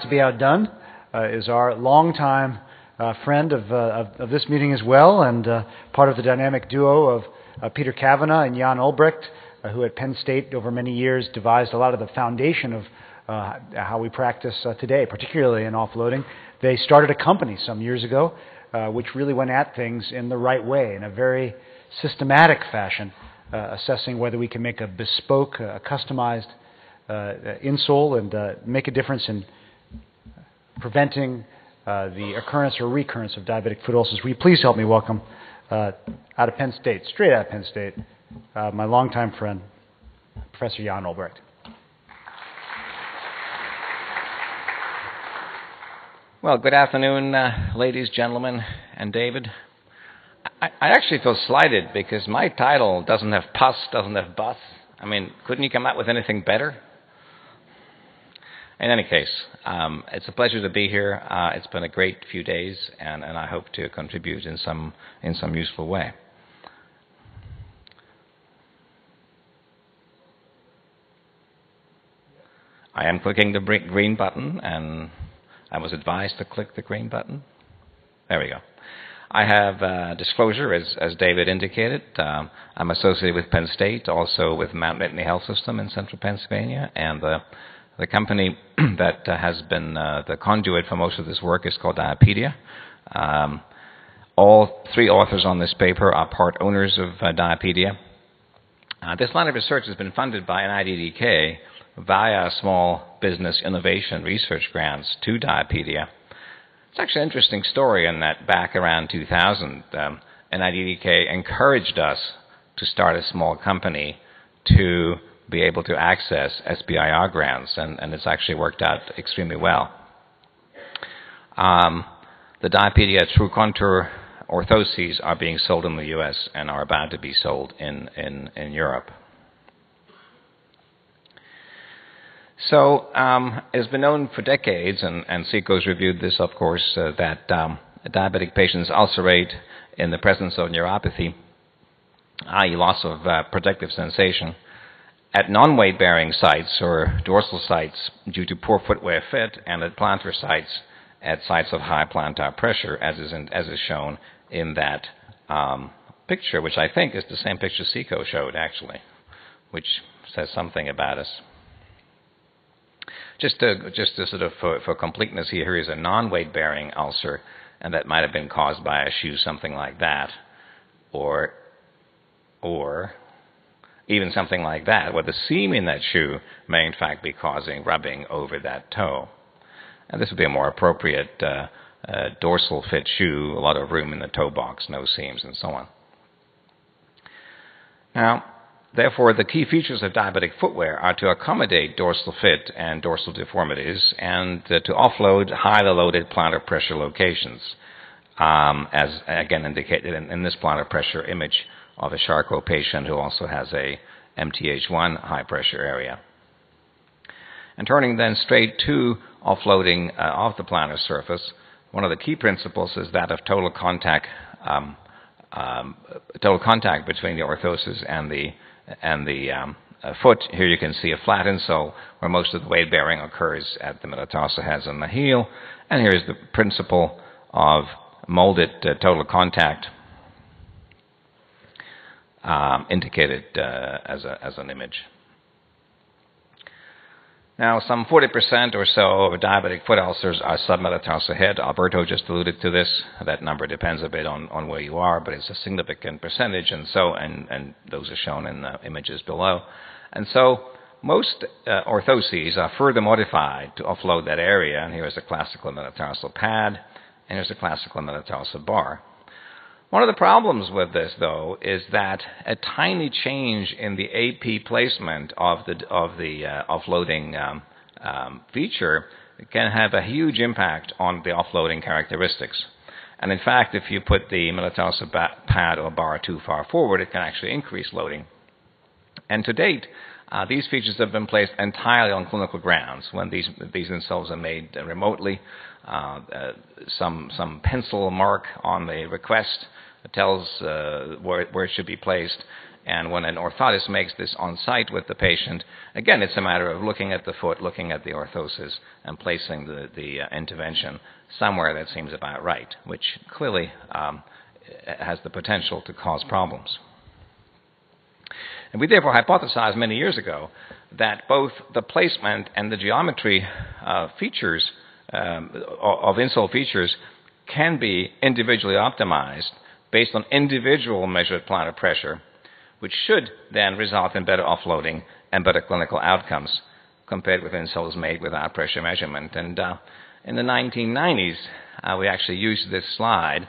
To be outdone is our longtime friend of this meeting as well, and part of the dynamic duo of Peter Kavanagh and Jan Ulbrecht, who at Penn State over many years devised a lot of the foundation of how we practice today, particularly in offloading. They started a company some years ago which really went at things in the right way, in a very systematic fashion, assessing whether we can make a bespoke, customized insole and make a difference in preventing the occurrence or recurrence of diabetic foot ulcers. Will you please help me welcome out of Penn State, straight out of Penn State, my longtime friend, Professor Jan Ulbrecht. Well, good afternoon, ladies, gentlemen, and David. I actually feel slighted because my title doesn't have pus, doesn't have bus. I mean, couldn't you come up with anything better? In any case, it's a pleasure to be here. It's been a great few days, and I hope to contribute in some useful way. I am clicking the green button, and I was advised to click the green button. There we go. I have disclosure, as David indicated. I'm associated with Penn State, also with Mount Nittany Health System in central Pennsylvania, and the company that has been the conduit for most of this work is called Diapedia. All three authors on this paper are part owners of Diapedia. This line of research has been funded by NIDDK via small business innovation research grants to Diapedia. It's actually an interesting story in that back around 2000, NIDDK encouraged us to start a small company to be able to access SBIR grants, and it's actually worked out extremely well. The Diapedia True Contour orthoses are being sold in the U.S. and are about to be sold in Europe. So it's been known for decades, and Seiko's reviewed this, of course, that diabetic patients ulcerate in the presence of neuropathy, i.e. loss of protective sensation, at non-weight-bearing sites or dorsal sites due to poor footwear fit, and at plantar sites at sites of high plantar pressure, as is shown in that picture, which I think is the same picture Seiko showed, actually, which says something about us. Just to sort of for completeness here is a non-weight-bearing ulcer, and that might have been caused by a shoe, something like that, or even something like that, where the seam in that shoe may in fact be causing rubbing over that toe. And this would be a more appropriate dorsal fit shoe, a lot of room in the toe box, no seams, and so on. Now, therefore, the key features of diabetic footwear are to accommodate dorsal fit and dorsal deformities and to offload highly loaded plantar pressure locations, as again indicated in this plantar pressure image of a Charcot patient who also has a MTH1 high pressure area. And turning then straight to offloading of the plantar surface, one of the key principles is that of total contact between the orthosis and the foot. Here you can see a flat insole where most of the weight bearing occurs at the metatarsal heads and the heel. And here's the principle of molded total contact indicated as an image. Now, some 40% or so of diabetic foot ulcers are submetatarsal head. Alberto just alluded to this. That number depends a bit on where you are, but it's a significant percentage, and those are shown in the images below. And so most orthoses are further modified to offload that area, and here's a classical metatarsal pad, and here's a classical metatarsal bar. One of the problems with this, though, is that a tiny change in the AP placement of the offloading feature can have a huge impact on the offloading characteristics. And in fact, if you put the metatarsal pad or bar too far forward, it can actually increase loading. And to date, these features have been placed entirely on clinical grounds. When these insoles are made remotely, some pencil mark on the request tells where it should be placed, And when an orthotist makes this on site with the patient, again, it's a matter of looking at the foot, looking at the orthosis, and placing the intervention somewhere that seems about right, which clearly has the potential to cause problems. And we therefore hypothesized many years ago that both the placement and the geometry features of insole features can be individually optimized based on individual measured plantar pressure, which should then result in better offloading and better clinical outcomes compared with insoles made without pressure measurement. And in the 1990s, we actually used this slide,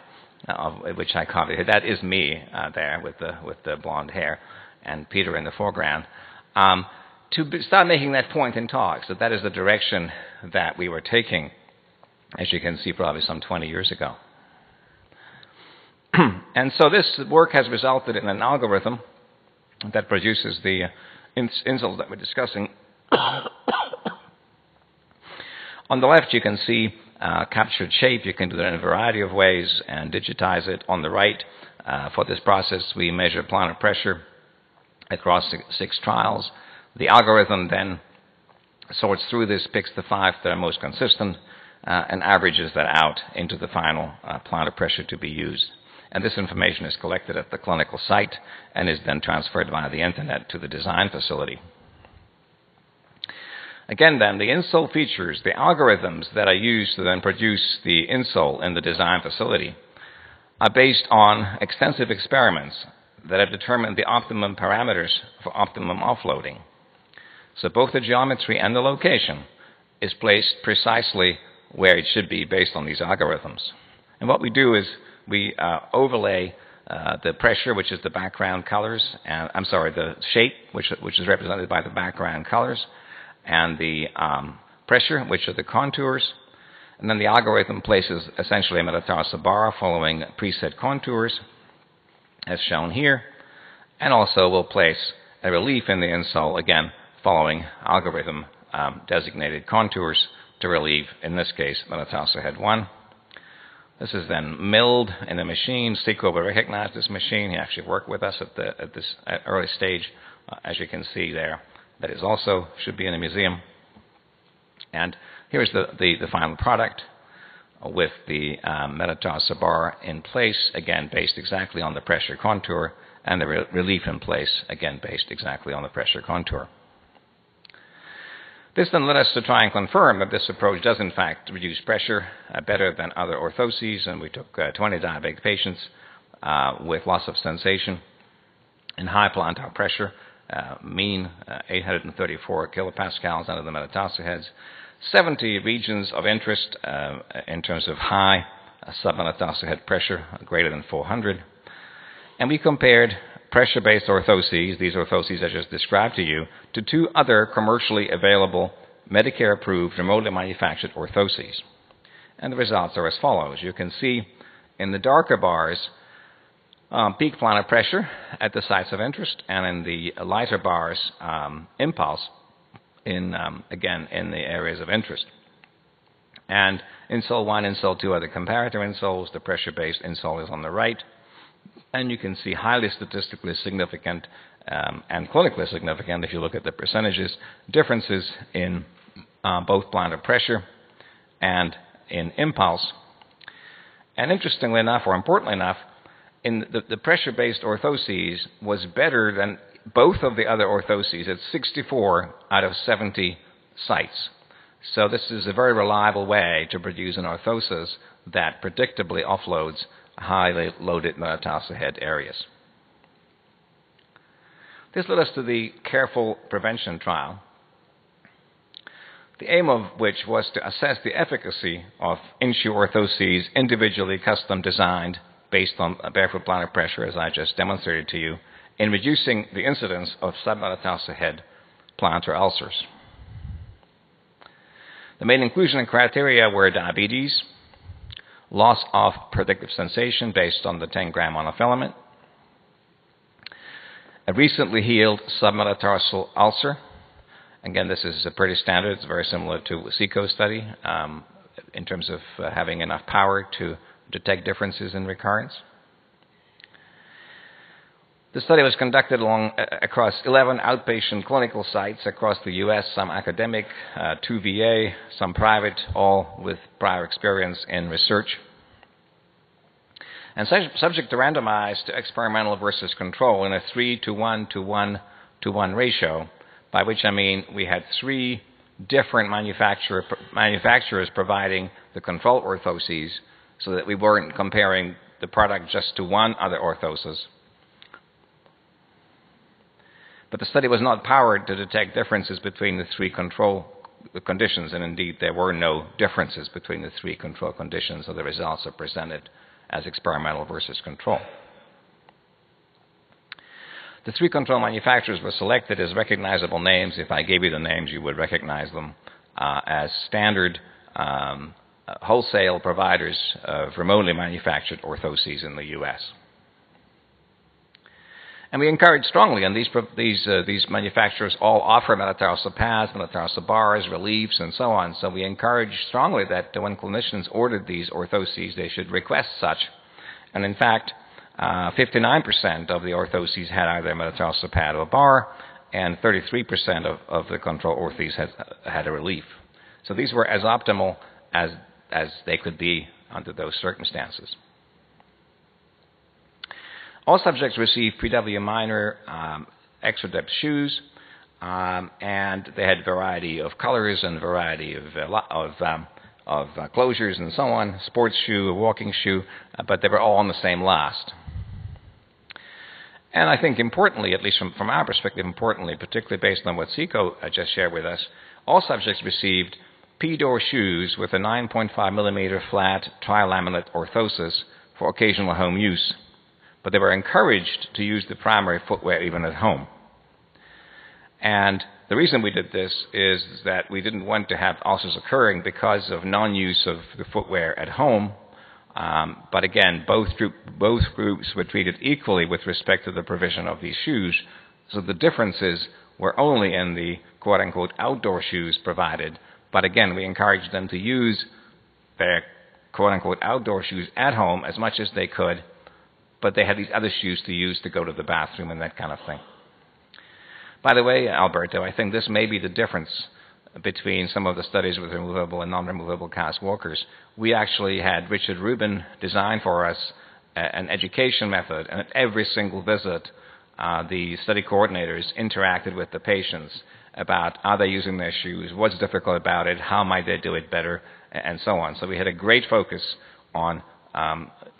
which I copied here. That is me there with the blonde hair, and Peter in the foreground, to start making that point in talks. So that is the direction that we were taking, as you can see, probably some 20 years ago. And so this work has resulted in an algorithm that produces the insoles that we're discussing. On the left, you can see captured shape. You can do that in a variety of ways and digitize it. On the right, for this process, we measure plantar pressure across six trials. The algorithm then sorts through this, picks the 5 that are most consistent, and averages that out into the final plantar pressure to be used. And this information is collected at the clinical site and is then transferred via the internet to the design facility. Again, then, the insole features, the algorithms that are used to then produce the insole in the design facility, are based on extensive experiments that have determined the optimum parameters for optimum offloading. So both the geometry and the location is placed precisely where it should be based on these algorithms. And what we do is we overlay the pressure, which is the background colors, and the shape, which is represented by the background colors, and the pressure, which are the contours. And then the algorithm places essentially a metatarsal bar following preset contours, as shown here, and also will place a relief in the insole, again, following algorithm designated contours to relieve, in this case, metatarsal head 1. This is then milled in a machine. Seco will recognize this machine. He actually worked with us at this early stage, as you can see there. That is also should be in a museum. And here's the final product with the metatarsal bar in place, again based exactly on the pressure contour, and the relief in place, again based exactly on the pressure contour. This then led us to try and confirm that this approach does in fact reduce pressure better than other orthoses, and we took 20 diabetic patients with loss of sensation and high plantar pressure, mean 834 kilopascals under the metatarsal heads, 70 regions of interest in terms of high submetatarsal head pressure greater than 400, and we compared pressure-based orthoses, these orthoses I just described to you, to 2 other commercially available Medicare-approved remotely manufactured orthoses. And the results are as follows. You can see in the darker bars peak plantar pressure at the sites of interest, and in the lighter bars impulse again in the areas of interest. And insole 1, insole 2 are the comparator insoles. The pressure-based insole is on the right. And you can see highly statistically significant and clinically significant, if you look at the percentages, differences in both plantar pressure and in impulse. And interestingly enough, or importantly enough, in the pressure-based orthoses was better than both of the other orthoses at 64 out of 70 sites. So this is a very reliable way to produce an orthosis that predictably offloads highly loaded metatarsal head areas. This led us to the careful prevention trial, the aim of which was to assess the efficacy of in-shoe orthoses individually custom designed based on barefoot plantar pressure, as I just demonstrated to you, in reducing the incidence of submetatarsal head plantar ulcers. The main inclusion criteria were diabetes, loss of predictive sensation based on the 10-gram monofilament, a recently healed submetatarsal ulcer. Again, this is pretty standard. It's very similar to a Seco study in terms of having enough power to detect differences in recurrence. The study was conducted across 11 outpatient clinical sites across the U.S., some academic, 2 VA, some private, all with prior experience in research. And subjects are randomized to experimental versus control in a 3:1:1:1 ratio, by which I mean we had 3 different manufacturers providing the control orthoses so that we weren't comparing the product just to one other orthosis. But the study was not powered to detect differences between the 3 control conditions, and indeed there were no differences between the 3 control conditions, so the results are presented as experimental versus control. The 3 control manufacturers were selected as recognizable names. If I gave you the names, you would recognize them as standard wholesale providers of remotely manufactured orthoses in the U.S. And we encourage strongly, and these manufacturers all offer metatarsal pads, metatarsal bars, reliefs, and so on. So we encourage strongly that when clinicians ordered these orthoses, they should request such. And in fact, 59% of the orthoses had either a metatarsal pad or bar, and 33% of the control orthoses had a relief. So these were as optimal as they could be under those circumstances. All subjects received PW minor extra depth shoes, and they had a variety of colors and variety of closures and so on, sports shoe, a walking shoe, but they were all on the same last. And I think importantly, at least from our perspective, particularly based on what Seco just shared with us, all subjects received P-door shoes with a 9.5 millimeter flat trilaminate orthosis for occasional home use. But they were encouraged to use the primary footwear even at home. And the reason we did this is that we didn't want to have ulcers occurring because of non-use of the footwear at home. But again, both groups were treated equally with respect to the provision of these shoes. So the differences were only in the quote-unquote outdoor shoes provided. But again, we encouraged them to use their quote-unquote outdoor shoes at home as much as they could. But they had these other shoes to use to go to the bathroom and that kind of thing. By the way, Alberto, I think this may be the difference between some of the studies with removable and non-removable cast walkers. We actually had Richard Rubin design for us an education method, and at every single visit, the study coordinators interacted with the patients about are they using their shoes, what's difficult about it, how might they do it better, and so on. So we had a great focus on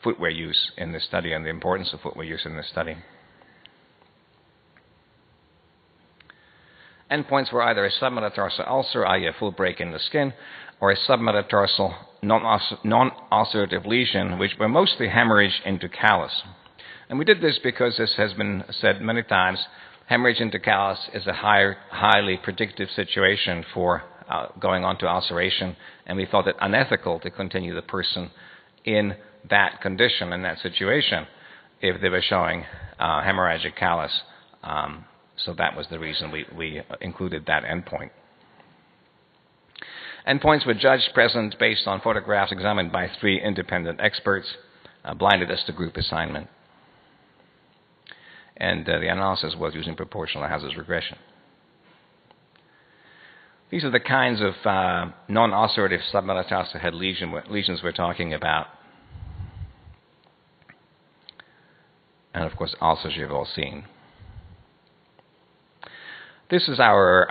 footwear use in this study and the importance of footwear use in this study. Endpoints were either a submetatarsal ulcer, i.e. a full break in the skin, or a submetatarsal non-ulcerative lesion, which were mostly hemorrhage into callus. And we did this because, this has been said many times, hemorrhage into callus is a highly predictive situation for going on to ulceration, and we felt it unethical to continue the person in that condition, in that situation, if they were showing hemorrhagic callus. So that was the reason we included that endpoint. Endpoints were judged present based on photographs examined by 3 independent experts, blinded as to group assignment. And the analysis was using proportional hazards regression. These are the kinds of non-ulcerative submetatarsal head lesions we're talking about. And of course, ulcers you've all seen. This is our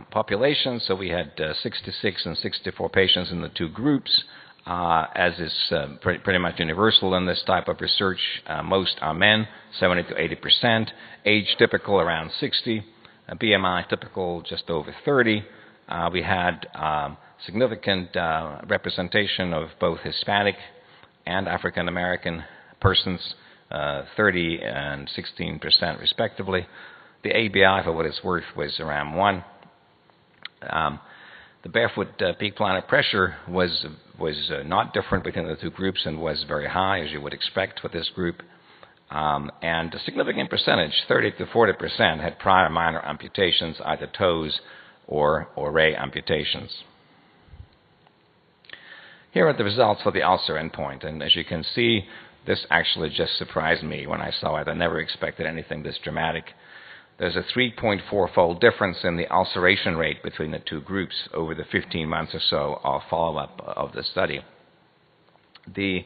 population. So we had 66 and 64 patients in the 2 groups. As is pretty much universal in this type of research, most are men, 70 to 80%. Age typical around 60. BMI typical just over 30. We had significant representation of both Hispanic and African American persons, 30 and 16% respectively. The ABI, for what it's worth, was around 1. The barefoot peak plantar pressure was not different between the 2 groups and was very high, as you would expect for this group. And a significant percentage, 30 to 40%, had prior minor amputations, either toes or ray amputations. Here are the results for the ulcer endpoint. And as you can see, this actually just surprised me when I saw it. I never expected anything this dramatic. There's a 3.4-fold difference in the ulceration rate between the two groups over the 15 months or so of follow-up of the study. The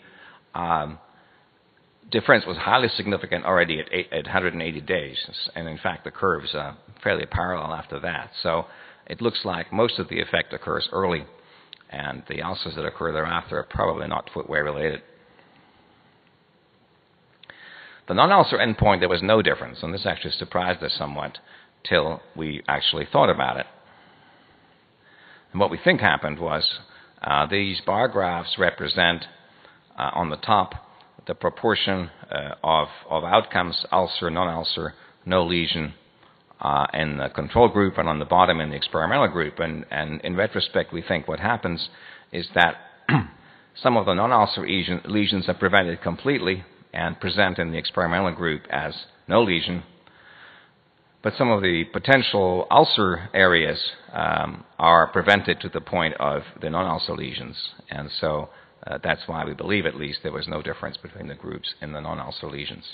difference was highly significant already at 180 days, and in fact the curves are fairly parallel after that. So it looks like most of the effect occurs early, and the ulcers that occur thereafter are probably not footwear related. The non-ulcer endpoint, there was no difference, and this actually surprised us somewhat till we actually thought about it. And what we think happened was these bar graphs represent on the top the proportion of outcomes, ulcer, non-ulcer, no lesion, in the control group, and on the bottom in the experimental group. And in retrospect, we think what happens is that some of the non-ulcer lesions are prevented completely and present in the experimental group as no lesion, but some of the potential ulcer areas are prevented to the point of the non-ulcer lesions. And so that's why we believe, at least, there was no difference between the groups in the non-ulcer lesions.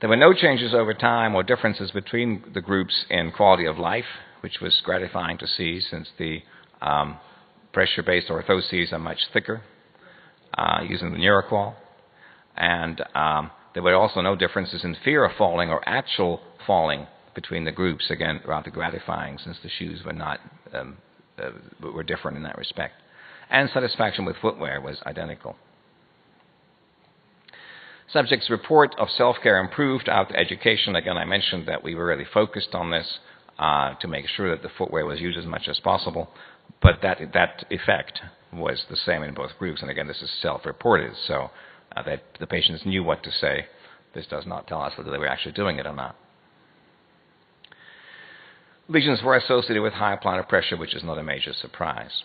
There were no changes over time or differences between the groups in quality of life, which was gratifying to see since the pressure-based orthoses are much thicker using the Neuraqual. And there were also no differences in fear of falling or actual falling between the groups. Again, rather gratifying since the shoes were not were different in that respect. And satisfaction with footwear was identical. Subjects' report of self-care improved after education. Again, I mentioned that we were really focused on this to make sure that the footwear was used as much as possible, but that effect was the same in both groups. And again, this is self-reported, so that the patients knew what to say. This does not tell us whether they were actually doing it or not. Lesions were associated with high plantar pressure, which is not a major surprise.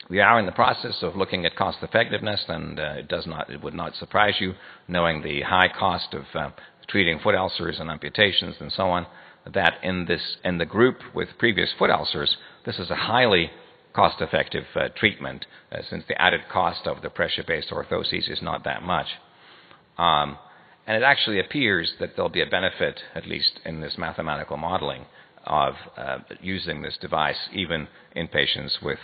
We are in the process of looking at cost effectiveness, and it would not surprise you, knowing the high cost of treating foot ulcers and amputations and so on, that in the group with previous foot ulcers, this is a highly cost-effective treatment, since the added cost of the pressure-based orthoses is not that much. And it actually appears that there'll be a benefit, at least in this mathematical modeling, of using this device even in patients with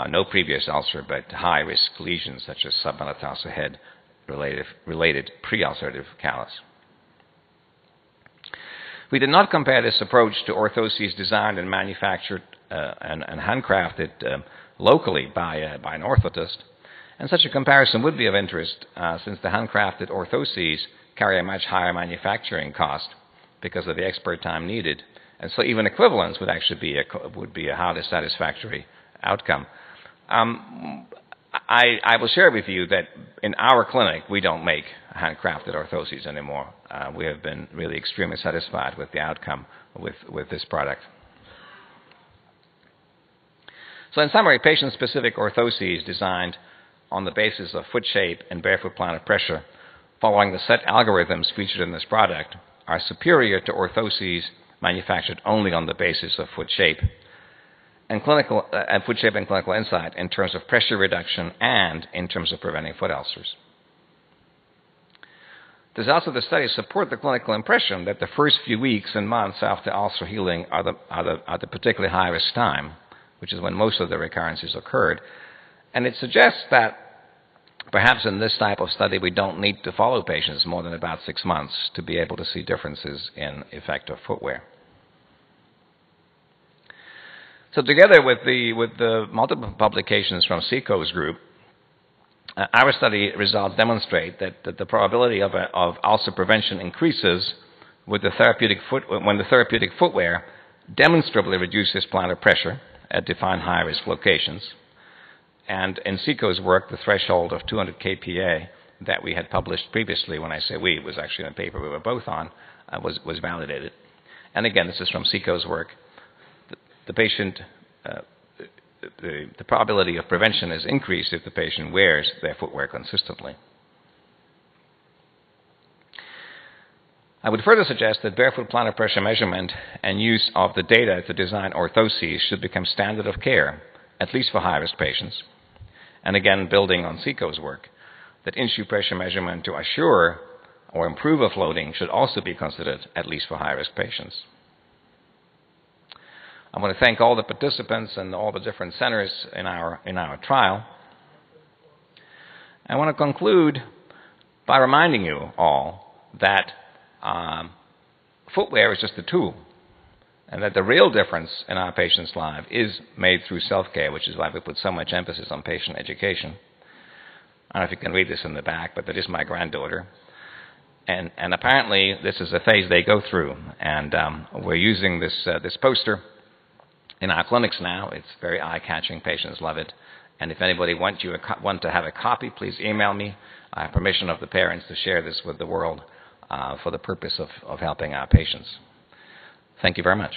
no previous ulcer but high-risk lesions such as submetatarsal head related pre-ulcerative callus. We did not compare this approach to orthoses designed and manufactured and handcrafted locally by an orthotist, and such a comparison would be of interest since the handcrafted orthoses carry a much higher manufacturing cost because of the expert time needed, and so even equivalence would actually be a highly satisfactory outcome. I will share with you that in our clinic we don't make handcrafted orthoses anymore. We have been really extremely satisfied with the outcome with this product. So in summary, patient-specific orthoses designed on the basis of foot shape and barefoot plantar pressure, following the set algorithms featured in this product, are superior to orthoses manufactured only on the basis of foot shape and clinical insight in terms of pressure reduction and in terms of preventing foot ulcers. The results of the study support the clinical impression that the first few weeks and months after ulcer healing are the particularly high-risk time, which is when most of the recurrences occurred. And it suggests that perhaps in this type of study we don't need to follow patients more than about 6 months to be able to see differences in effect of footwear. So together with the multiple publications from Seiko's group, our study results demonstrate that the probability of ulcer prevention increases with when the therapeutic footwear demonstrably reduces plantar pressure at defined high-risk locations. And in Seiko's work, the threshold of 200 kPa that we had published previously, when I say we, it was actually in a paper we were both on, was validated. And again, this is from Seiko's work. The probability of prevention is increased if the patient wears their footwear consistently. I would further suggest that barefoot plantar pressure measurement and use of the data to design orthoses should become standard of care, at least for high-risk patients. And again, building on Seco's work, that in-shoe pressure measurement to assure or improve a floating should also be considered, at least for high-risk patients. I want to thank all the participants and all the different centers in our trial. I want to conclude by reminding you all that footwear is just a tool, and that the real difference in our patients' lives is made through self-care, which is why we put so much emphasis on patient education. I don't know if you can read this in the back, but that is my granddaughter. And apparently this is a phase they go through, and we're using this poster in our clinics now. It's very eye-catching. Patients love it. And if anybody want to have a copy, please email me. I have permission of the parents to share this with the world for the purpose of helping our patients. Thank you very much.